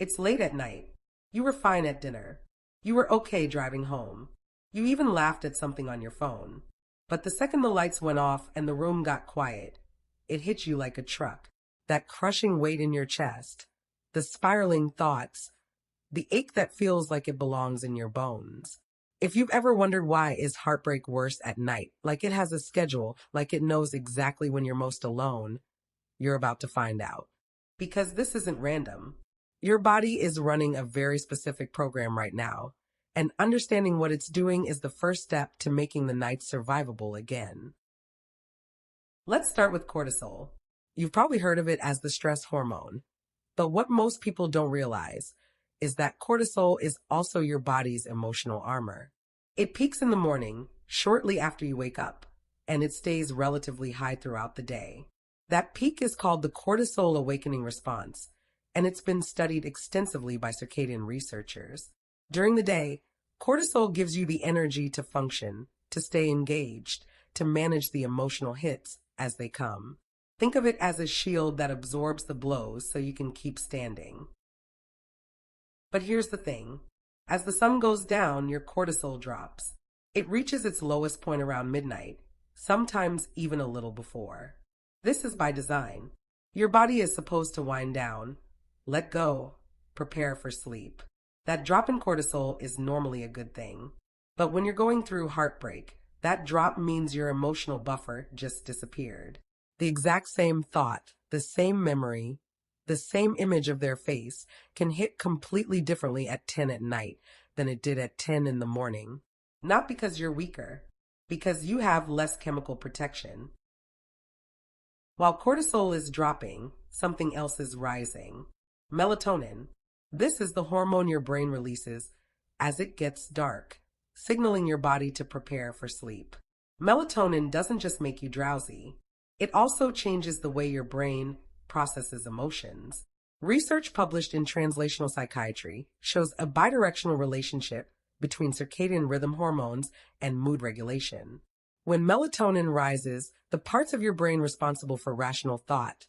It's late at night. You were fine at dinner. You were okay driving home. You even laughed at something on your phone. But the second the lights went off and the room got quiet, it hit you like a truck. That crushing weight in your chest, the spiraling thoughts, the ache that feels like it belongs in your bones. If you've ever wondered why is heartbreak worse at night, like it has a schedule, like it knows exactly when you're most alone, you're about to find out. Because this isn't random. Your body is running a very specific program right now, and understanding what it's doing is the first step to making the night survivable again. Let's start with cortisol. You've probably heard of it as the stress hormone, but what most people don't realize is that cortisol is also your body's emotional armor. It peaks in the morning, shortly after you wake up, and it stays relatively high throughout the day. That peak is called the cortisol awakening response, and it's been studied extensively by circadian researchers. During the day, cortisol gives you the energy to function, to stay engaged, to manage the emotional hits as they come. Think of it as a shield that absorbs the blows so you can keep standing. But here's the thing. As the sun goes down, your cortisol drops. It reaches its lowest point around midnight, sometimes even a little before. This is by design. Your body is supposed to wind down, let go, prepare for sleep. That drop in cortisol is normally a good thing. But when you're going through heartbreak, that drop means your emotional buffer just disappeared. The exact same thought, the same memory, the same image of their face can hit completely differently at 10 at night than it did at 10 in the morning. Not because you're weaker, because you have less chemical protection. While cortisol is dropping, something else is rising. Melatonin. This is the hormone your brain releases as it gets dark, signaling your body to prepare for sleep. Melatonin doesn't just make you drowsy. It also changes the way your brain processes emotions. Research published in Translational Psychiatry shows a bidirectional relationship between circadian rhythm hormones and mood regulation. When melatonin rises, the parts of your brain responsible for rational thought,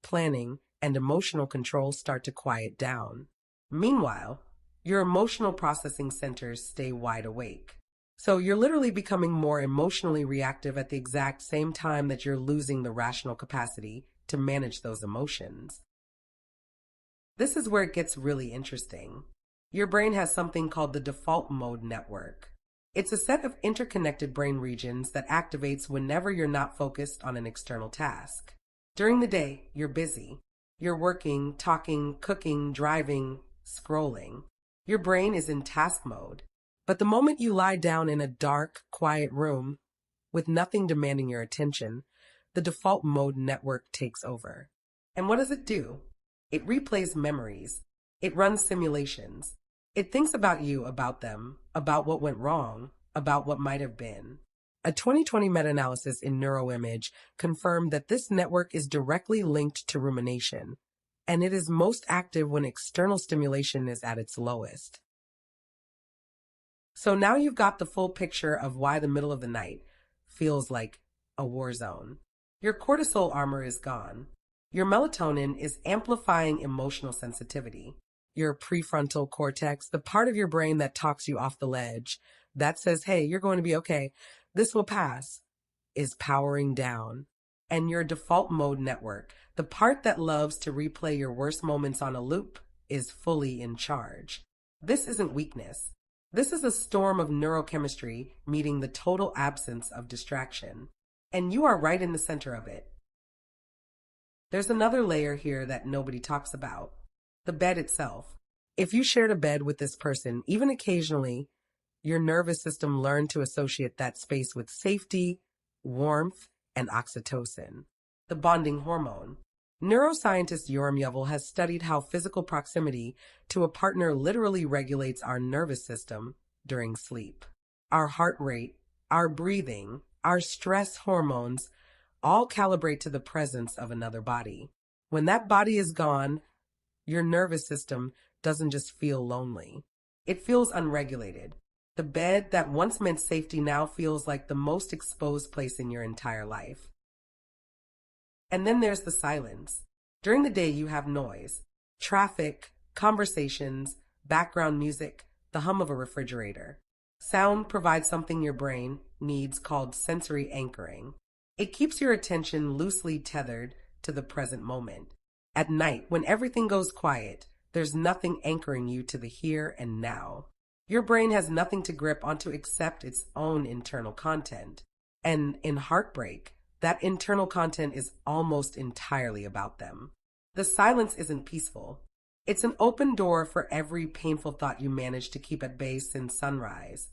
planning, and emotional control start to quiet down. Meanwhile, your emotional processing centers stay wide awake. So you're literally becoming more emotionally reactive at the exact same time that you're losing the rational capacity to manage those emotions. This is where it gets really interesting. Your brain has something called the default mode network. It's a set of interconnected brain regions that activates whenever you're not focused on an external task. During the day, you're busy. You're working, talking, cooking, driving, scrolling. Your brain is in task mode. But the moment you lie down in a dark, quiet room with nothing demanding your attention, the default mode network takes over. And what does it do? It replays memories. It runs simulations. It thinks about you, about them, about what went wrong, about what might have been. A 2020 meta-analysis in Neuroimage confirmed that this network is directly linked to rumination, and it is most active when external stimulation is at its lowest. So now you've got the full picture of why the middle of the night feels like a war zone. Your cortisol armor is gone. Your melatonin is amplifying emotional sensitivity. Your prefrontal cortex, the part of your brain that talks you off the ledge, that says, hey, you're going to be okay, this will pass, is powering down. And your default mode network, the part that loves to replay your worst moments on a loop, is fully in charge. This isn't weakness. This is a storm of neurochemistry meeting the total absence of distraction. And you are right in the center of it. There's another layer here that nobody talks about. The bed itself. If you shared a bed with this person, even occasionally, your nervous system learned to associate that space with safety, warmth, and oxytocin, the bonding hormone. Neuroscientist Yoram Yuval has studied how physical proximity to a partner literally regulates our nervous system during sleep. Our heart rate, our breathing, our stress hormones all calibrate to the presence of another body. When that body is gone, your nervous system doesn't just feel lonely. It feels unregulated. The bed that once meant safety now feels like the most exposed place in your entire life. And then there's the silence. During the day, you have noise, traffic, conversations, background music, the hum of a refrigerator. Sound provides something your brain needs called sensory anchoring. It keeps your attention loosely tethered to the present moment. At night, when everything goes quiet, there's nothing anchoring you to the here and now. Your brain has nothing to grip onto except its own internal content. And in Heartbreak, that internal content is almost entirely about them. The silence isn't peaceful. It's an open door for every painful thought you manage to keep at bay since sunrise.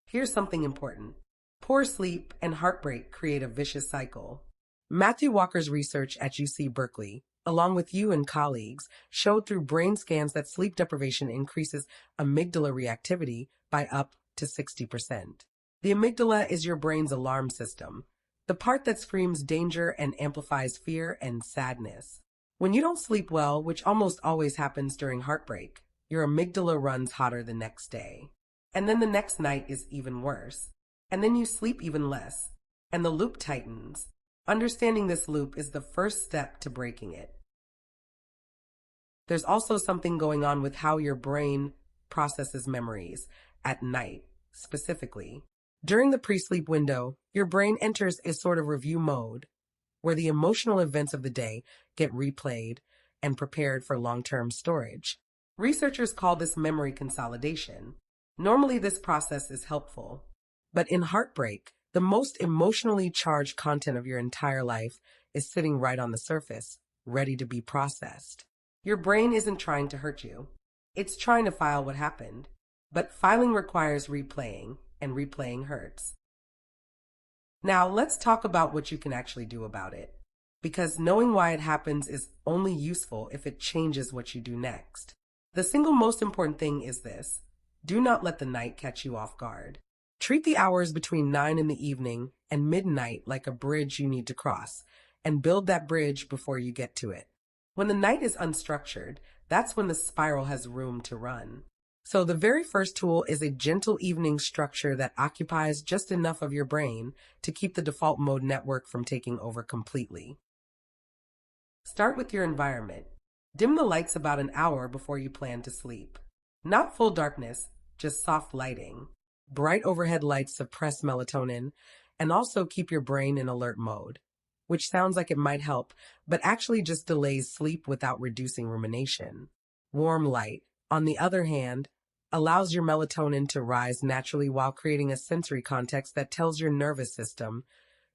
Here's something important. Poor sleep and heartbreak create a vicious cycle. Matthew Walker's research at UC Berkeley, along with you and colleagues, showed through brain scans that sleep deprivation increases amygdala reactivity by up to 60%. The amygdala is your brain's alarm system, the part that screams danger and amplifies fear and sadness. When you don't sleep well, which almost always happens during heartbreak, your amygdala runs hotter the next day. And then the next night is even worse. And then you sleep even less. And the loop tightens. Understanding this loop is the first step to breaking it. There's also something going on with how your brain processes memories at night, specifically. During the pre-sleep window, your brain enters a sort of review mode, where the emotional events of the day get replayed and prepared for long-term storage. Researchers call this memory consolidation. Normally, this process is helpful. But in heartbreak, the most emotionally charged content of your entire life is sitting right on the surface, ready to be processed. Your brain isn't trying to hurt you. It's trying to file what happened. But filing requires replaying, and replaying hurts. Now, let's talk about what you can actually do about it. Because knowing why it happens is only useful if it changes what you do next. The single most important thing is this. Do not let the night catch you off guard. Treat the hours between 9 in the evening and midnight like a bridge you need to cross, and build that bridge before you get to it. When the night is unstructured, that's when the spiral has room to run. So the very first tool is a gentle evening structure that occupies just enough of your brain to keep the default mode network from taking over completely. Start with your environment. Dim the lights about an hour before you plan to sleep. Not full darkness, just soft lighting. Bright overhead lights suppress melatonin and also keep your brain in alert mode, which sounds like it might help, but actually just delays sleep without reducing rumination. Warm light, on the other hand, allows your melatonin to rise naturally while creating a sensory context that tells your nervous system,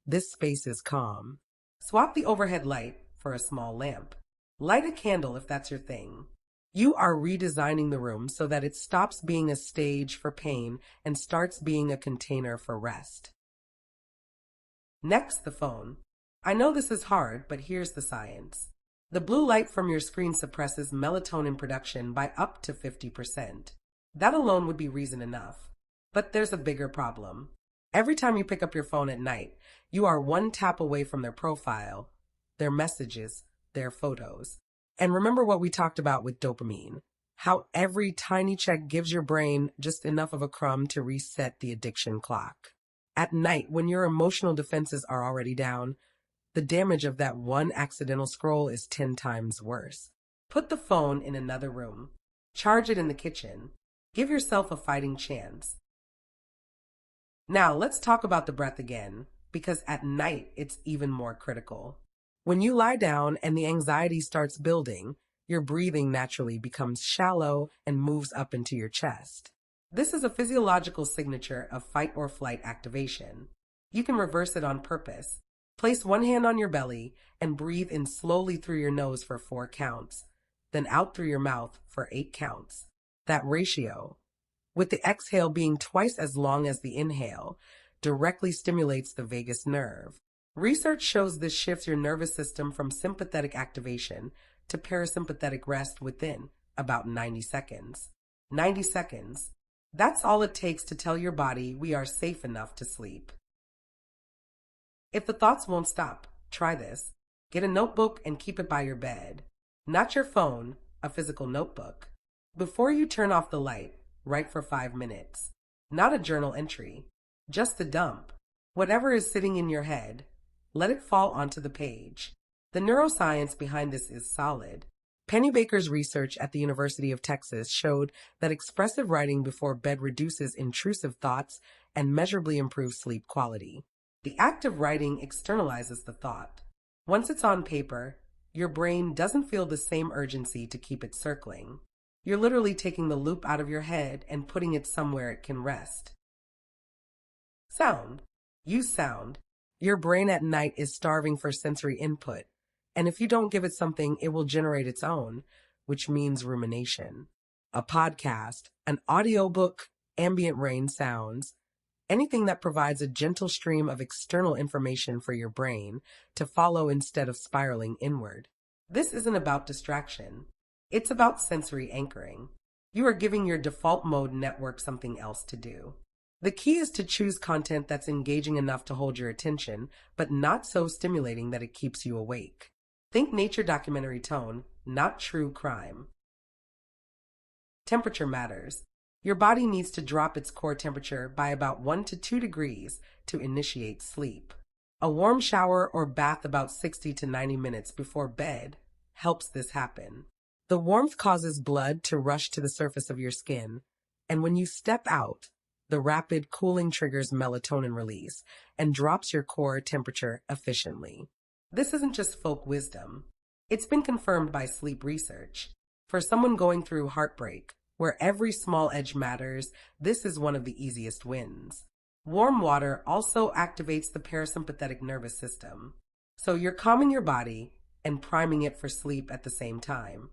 this space is calm. Swap the overhead light for a small lamp. Light a candle if that's your thing. You are redesigning the room so that it stops being a stage for pain and starts being a container for rest. Next, the phone. I know this is hard, but here's the science. The blue light from your screen suppresses melatonin production by up to 50%. That alone would be reason enough. But there's a bigger problem. Every time you pick up your phone at night, you are one tap away from their profile, their messages, their photos. And remember what we talked about with dopamine, how every tiny check gives your brain just enough of a crumb to reset the addiction clock. At night, when your emotional defenses are already down, the damage of that one accidental scroll is 10 times worse. Put the phone in another room. Charge it in the kitchen. Give yourself a fighting chance. Now, let's talk about the breath again, because at night it's even more critical. When you lie down and the anxiety starts building, your breathing naturally becomes shallow and moves up into your chest. This is a physiological signature of fight or flight activation. You can reverse it on purpose. Place one hand on your belly and breathe in slowly through your nose for 4 counts, then out through your mouth for 8 counts. That ratio, with the exhale being twice as long as the inhale, directly stimulates the vagus nerve. Research shows this shifts your nervous system from sympathetic activation to parasympathetic rest within about 90 seconds. 90 seconds. That's all it takes to tell your body we are safe enough to sleep. If the thoughts won't stop, try this. Get a notebook and keep it by your bed. Not your phone, a physical notebook. Before you turn off the light, write for 5 minutes. Not a journal entry, just a dump. Whatever is sitting in your head, let it fall onto the page. The neuroscience behind this is solid. Pennybaker's research at the University of Texas showed that expressive writing before bed reduces intrusive thoughts and measurably improves sleep quality. The act of writing externalizes the thought. Once it's on paper, your brain doesn't feel the same urgency to keep it circling. You're literally taking the loop out of your head and putting it somewhere it can rest. Sound. Use sound. Your brain at night is starving for sensory input, and if you don't give it something, it will generate its own, which means rumination. A podcast, an audiobook, ambient rain sounds, anything that provides a gentle stream of external information for your brain to follow instead of spiraling inward. This isn't about distraction. It's about sensory anchoring. You are giving your default mode network something else to do. The key is to choose content that's engaging enough to hold your attention, but not so stimulating that it keeps you awake. Think nature documentary tone, not true crime. Temperature matters. Your body needs to drop its core temperature by about 1 to 2 degrees to initiate sleep. A warm shower or bath about 60 to 90 minutes before bed helps this happen. The warmth causes blood to rush to the surface of your skin, and when you step out, the rapid cooling triggers melatonin release and drops your core temperature efficiently. This isn't just folk wisdom. It's been confirmed by sleep research. For someone going through heartbreak, where every small edge matters, this is one of the easiest wins. Warm water also activates the parasympathetic nervous system, so you're calming your body and priming it for sleep at the same time.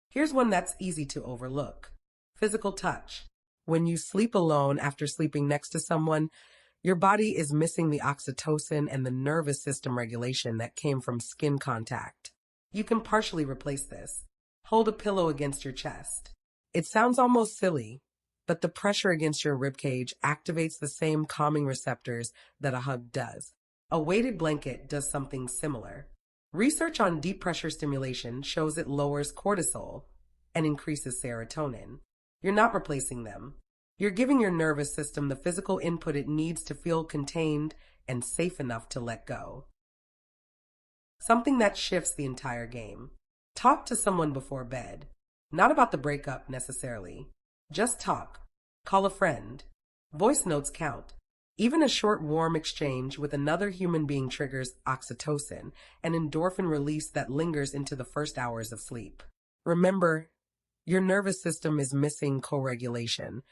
Here's one that's easy to overlook. Physical touch. When you sleep alone after sleeping next to someone, your body is missing the oxytocin and the nervous system regulation that came from skin contact. You can partially replace this. Hold a pillow against your chest. It sounds almost silly, but the pressure against your ribcage activates the same calming receptors that a hug does. A weighted blanket does something similar. Research on deep pressure stimulation shows it lowers cortisol and increases serotonin. You're not replacing them. You're giving your nervous system the physical input it needs to feel contained and safe enough to let go. Something that shifts the entire game. Talk to someone before bed. Not about the breakup necessarily. Just talk. Call a friend. Voice notes count. Even a short warm exchange with another human being triggers oxytocin, an endorphin release that lingers into the first hours of sleep. Remember, your nervous system is missing co-regulation,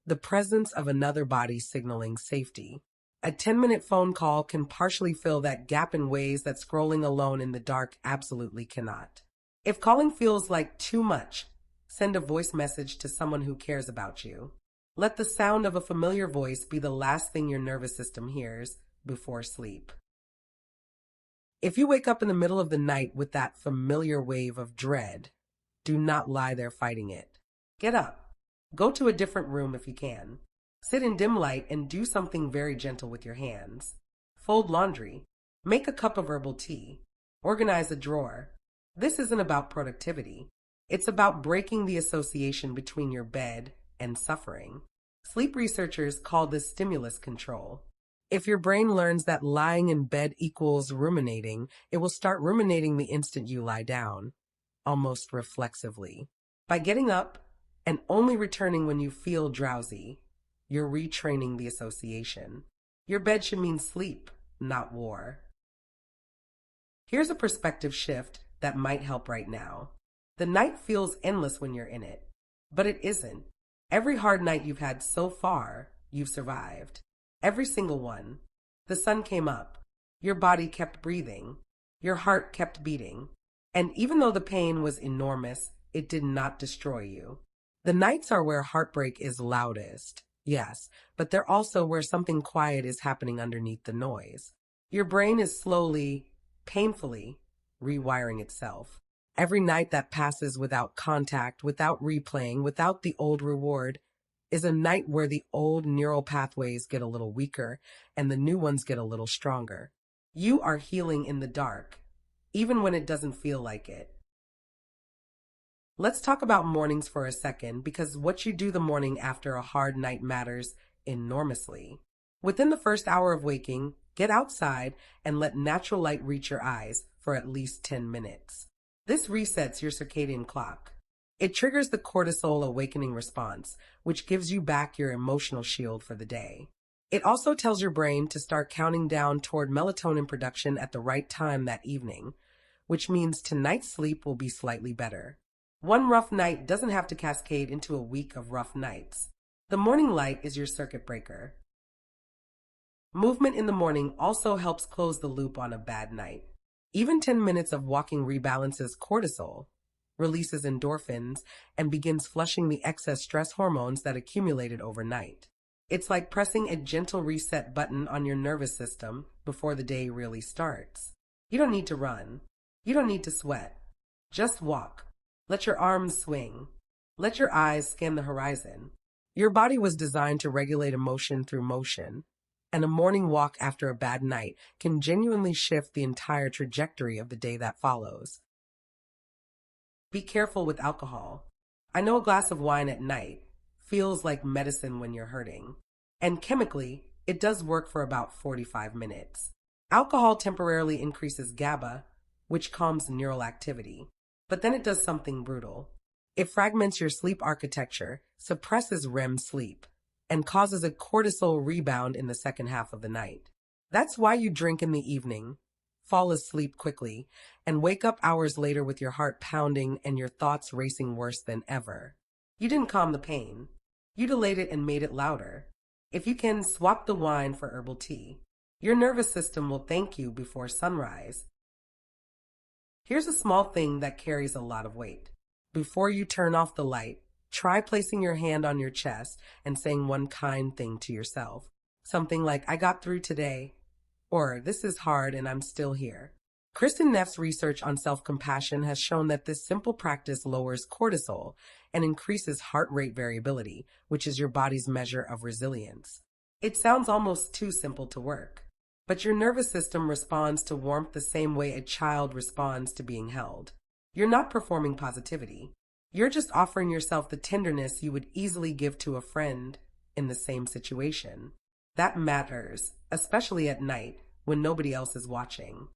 the presence of another body signaling safety. A 10-minute phone call can partially fill that gap in ways that scrolling alone in the dark absolutely cannot. If calling feels like too much, send a voice message to someone who cares about you. Let the sound of a familiar voice be the last thing your nervous system hears before sleep. If you wake up in the middle of the night with that familiar wave of dread, do not lie there fighting it. Get up. Go to a different room if you can. Sit in dim light and do something very gentle with your hands. Fold laundry. Make a cup of herbal tea. Organize a drawer. This isn't about productivity. It's about breaking the association between your bed and suffering. Sleep researchers call this stimulus control. If your brain learns that lying in bed equals ruminating, it will start ruminating the instant you lie down, almost reflexively. By getting up and only returning when you feel drowsy, you're retraining the association. Your bed should mean sleep, not war. Here's a perspective shift that might help right now. The night feels endless when you're in it, but it isn't. Every hard night you've had so far, you've survived. Every single one. The sun came up. Your body kept breathing. Your heart kept beating. And even though the pain was enormous, it did not destroy you. The nights are where heartbreak is loudest, yes, but they're also where something quiet is happening underneath the noise. Your brain is slowly, painfully, rewiring itself. Every night that passes without contact, without replaying, without the old reward, is a night where the old neural pathways get a little weaker and the new ones get a little stronger. You are healing in the dark, even when it doesn't feel like it. Let's talk about mornings for a second, because what you do the morning after a hard night matters enormously. Within the first hour of waking, get outside and let natural light reach your eyes for at least 10 minutes. This resets your circadian clock. It triggers the cortisol awakening response, which gives you back your emotional shield for the day. It also tells your brain to start counting down toward melatonin production at the right time that evening, which means tonight's sleep will be slightly better. One rough night doesn't have to cascade into a week of rough nights. The morning light is your circuit breaker. Movement in the morning also helps close the loop on a bad night. Even 10 minutes of walking rebalances cortisol, releases endorphins, and begins flushing the excess stress hormones that accumulated overnight. It's like pressing a gentle reset button on your nervous system before the day really starts. You don't need to run. You don't need to sweat. Just walk. Let your arms swing. Let your eyes scan the horizon. Your body was designed to regulate emotion through motion, and a morning walk after a bad night can genuinely shift the entire trajectory of the day that follows. Be careful with alcohol. I know a glass of wine at night feels like medicine when you're hurting, and chemically, it does work for about 45 minutes. Alcohol temporarily increases GABA, which calms neural activity. But then it does something brutal. It fragments your sleep architecture, suppresses REM sleep, and causes a cortisol rebound in the second half of the night. That's why you drink in the evening, fall asleep quickly, and wake up hours later with your heart pounding and your thoughts racing worse than ever. You didn't calm the pain. You delayed it and made it louder. If you can, swap the wine for herbal tea. Your nervous system will thank you before sunrise. Here's a small thing that carries a lot of weight. Before you turn off the light, try placing your hand on your chest and saying one kind thing to yourself. Something like, I got through today, or this is hard and I'm still here. Kristen Neff's research on self-compassion has shown that this simple practice lowers cortisol and increases heart rate variability, which is your body's measure of resilience. It sounds almost too simple to work. But your nervous system responds to warmth the same way a child responds to being held. You're not performing positivity. You're just offering yourself the tenderness you would easily give to a friend in the same situation. That matters, especially at night when nobody else is watching.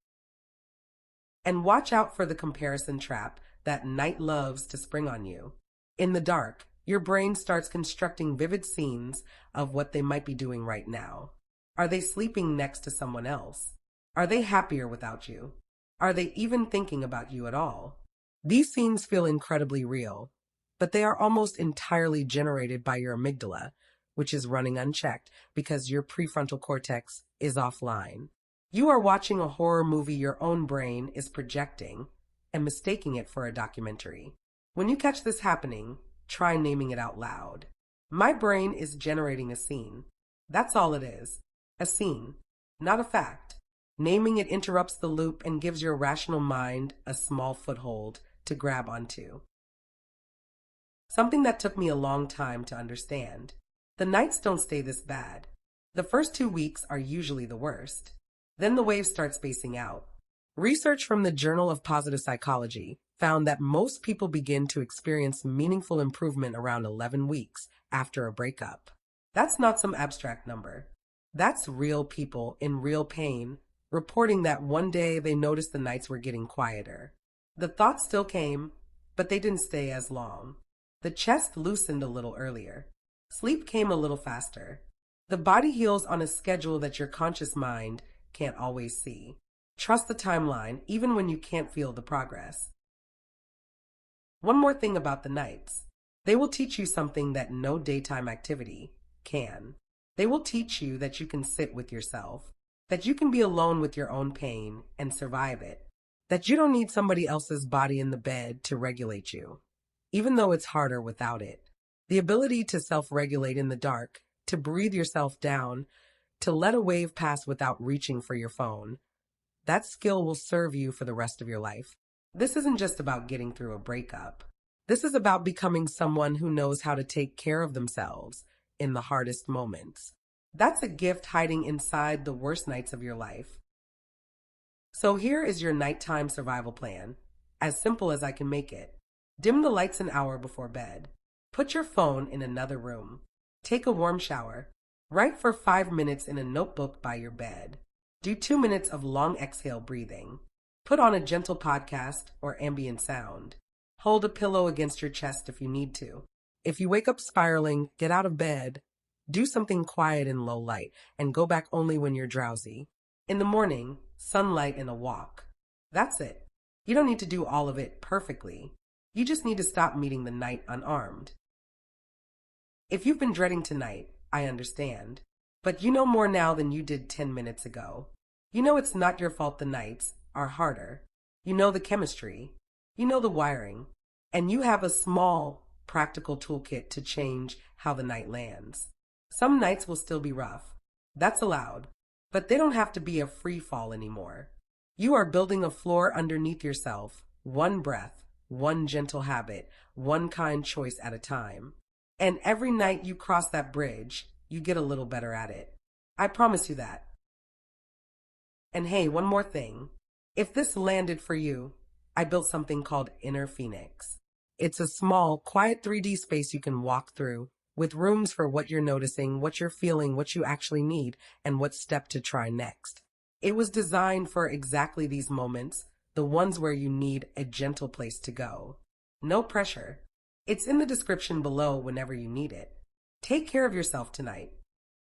And watch out for the comparison trap that night loves to spring on you. In the dark, your brain starts constructing vivid scenes of what they might be doing right now. Are they sleeping next to someone else? Are they happier without you? Are they even thinking about you at all? These scenes feel incredibly real, but they are almost entirely generated by your amygdala, which is running unchecked because your prefrontal cortex is offline. You are watching a horror movie your own brain is projecting and mistaking it for a documentary. When you catch this happening, try naming it out loud. My brain is generating a scene. That's all it is. A scene, not a fact. Naming it interrupts the loop and gives your rational mind a small foothold to grab onto. Something that took me a long time to understand. The nights don't stay this bad. The first 2 weeks are usually the worst. Then the waves start spacing out. Research from the Journal of Positive Psychology found that most people begin to experience meaningful improvement around 11 weeks after a breakup. That's not some abstract number. That's real people in real pain reporting that one day they noticed the nights were getting quieter. The thoughts still came, but they didn't stay as long. The chest loosened a little earlier. Sleep came a little faster. The body heals on a schedule that your conscious mind can't always see. Trust the timeline, even when you can't feel the progress. One more thing about the nights. They will teach you something that no daytime activity can. They will teach you that you can sit with yourself, that you can be alone with your own pain and survive it, that you don't need somebody else's body in the bed to regulate you, even though it's harder without it. The ability to self-regulate in the dark, to breathe yourself down, to let a wave pass without reaching for your phone. That skill will serve you for the rest of your life. This isn't just about getting through a breakup. This is about becoming someone who knows how to take care of themselves in the hardest moments. That's a gift hiding inside the worst nights of your life. So here is your nighttime survival plan, as simple as I can make it. Dim the lights an hour before bed. Put your phone in another room. Take a warm shower. Write for 5 minutes in a notebook by your bed. Do 2 minutes of long exhale breathing. Put on a gentle podcast or ambient sound. Hold a pillow against your chest if you need to. If you wake up spiraling, get out of bed. Do something quiet in low light and go back only when you're drowsy. In the morning, sunlight and a walk. That's it. You don't need to do all of it perfectly. You just need to stop meeting the night unarmed. If you've been dreading tonight, I understand. But you know more now than you did 10 minutes ago. You know it's not your fault the nights are harder. You know the chemistry. You know the wiring. And you have a small, practical toolkit to change how the night lands. Some nights will still be rough. That's allowed. But they don't have to be a free fall anymore. You are building a floor underneath yourself, one breath, one gentle habit, one kind choice at a time. And every night you cross that bridge, you get a little better at it. I promise you that. And hey, one more thing. If this landed for you, I built something called Inner Phoenix. It's a small, quiet 3D space you can walk through, with rooms for what you're noticing, what you're feeling, what you actually need, and what step to try next. It was designed for exactly these moments, the ones where you need a gentle place to go. No pressure. It's in the description below whenever you need it. Take care of yourself tonight.